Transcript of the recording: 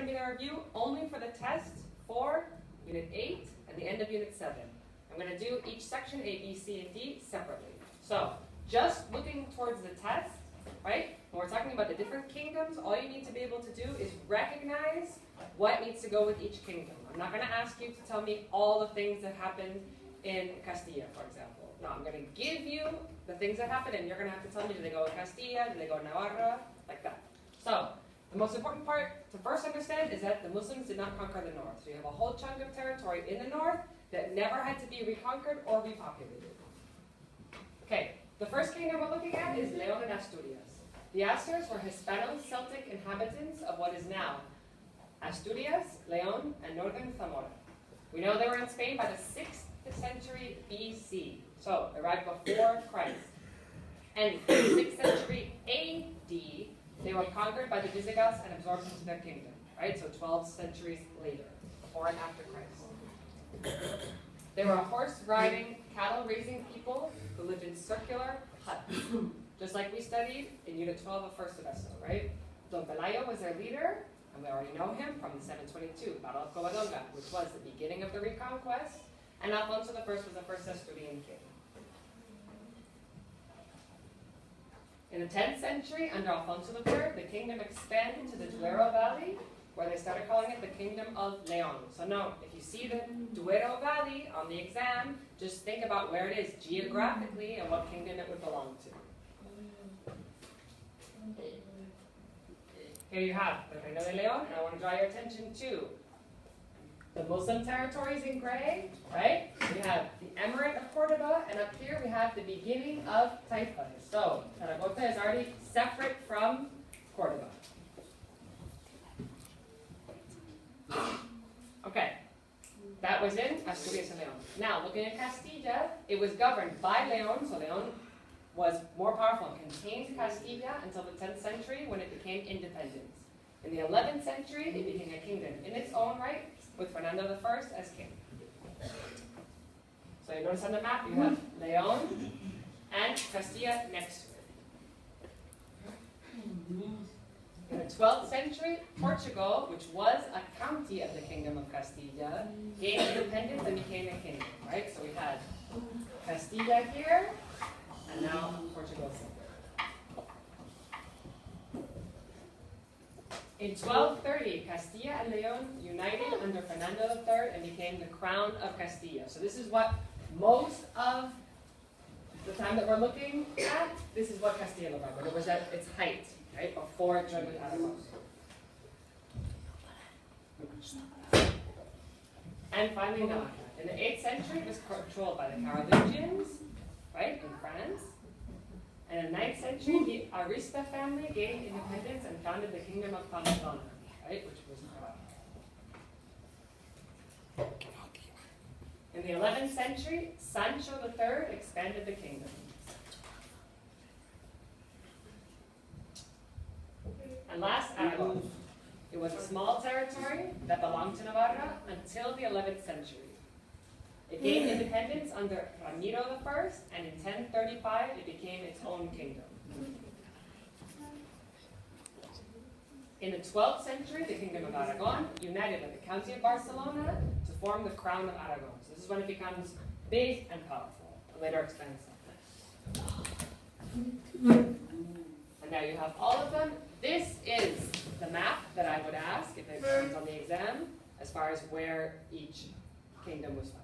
going to be the review only for the test for Unit 8 and the end of Unit 7. I'm going to do each section A, B, C, and D separately. So, just looking towards the test, right? When we're talking about the different kingdoms, all you need to be able to do is recognize what needs to go with each kingdom. I'm not going to ask you to tell me all the things that happened in Castilla, for example. No, I'm going to give you the things that happened, and you're going to have to tell me, do they go in Castilla, do they go in Navarra, like that. So, the most important part to first understand is that the Muslims did not conquer the north. So you have a whole chunk of territory in the north that never had to be reconquered or repopulated. Okay, the first kingdom we're looking at is León and Asturias. The Astures were Hispano-Celtic inhabitants of what is now Asturias, León, and northern Zamora. We know they were in Spain by the 6th century BC, so they arrived before Christ. And in the 6th century AD, they were conquered by the Visigoths and absorbed into their kingdom, right? So 12 centuries later, before and after Christ. They were a horse-riding, cattle-raising people who lived in circular huts, just like we studied in Unit 12 of first semester, right? Don Pelayo was their leader, and we already know him from the 722 Battle of Covadonga, which was the beginning of the Reconquest, and Alfonso I was the first Asturian king. In the 10th century, under Alfonso III, the kingdom expanded to the Duero Valley, where they started calling it the Kingdom of León. So note, if you see the Duero Valley on the exam, just think about where it is geographically and what kingdom it would belong to. Here you have the Reino de León, and I want to draw your attention to the Muslim territories in gray, right? We have the Emirate of Cordoba, and up here we have the beginning of Taifa. So, Zaragoza is already separate from Cordoba. Okay, that was in Asturias and León. Now, looking at Castilla, it was governed by León, so León was more powerful and contained Castilla until the 10th century when it became independent. In the 11th century, it became a kingdom in its own right, with Fernando I as king. So you notice on the map, you have León and Castilla next to it. In the 12th century, Portugal, which was a county of the Kingdom of Castilla, gained independence and became a kingdom, right? So we had Castilla here, and now Portugal separate. In 1230, Castilla and León united under Fernando III and became the Crown of Castilla. So this is what most of the time that we're looking at, this is what Castilla looked like, when it was at its height, right, before it joined with Aragon. And finally, Navarra. In the 8th century, it was controlled by the Carolingians, right, in France. And in the 9th century, the Arista family gained independence and founded the Kingdom of Pamplona, right, which was Navarra. In the 11th century, Sancho III expanded the kingdom. And last, Aragon. It was a small territory that belonged to Navarra until the 11th century. It gained independence under Ramiro I, and in 1035 it became its own kingdom. In the 12th century, the Kingdom of Aragon united with the County of Barcelona to form the Crown of Aragon. So this is when it becomes big and powerful, and later expands. And now you have all of them. This is the map that I would ask if it comes on the exam, as far as where each kingdom was found.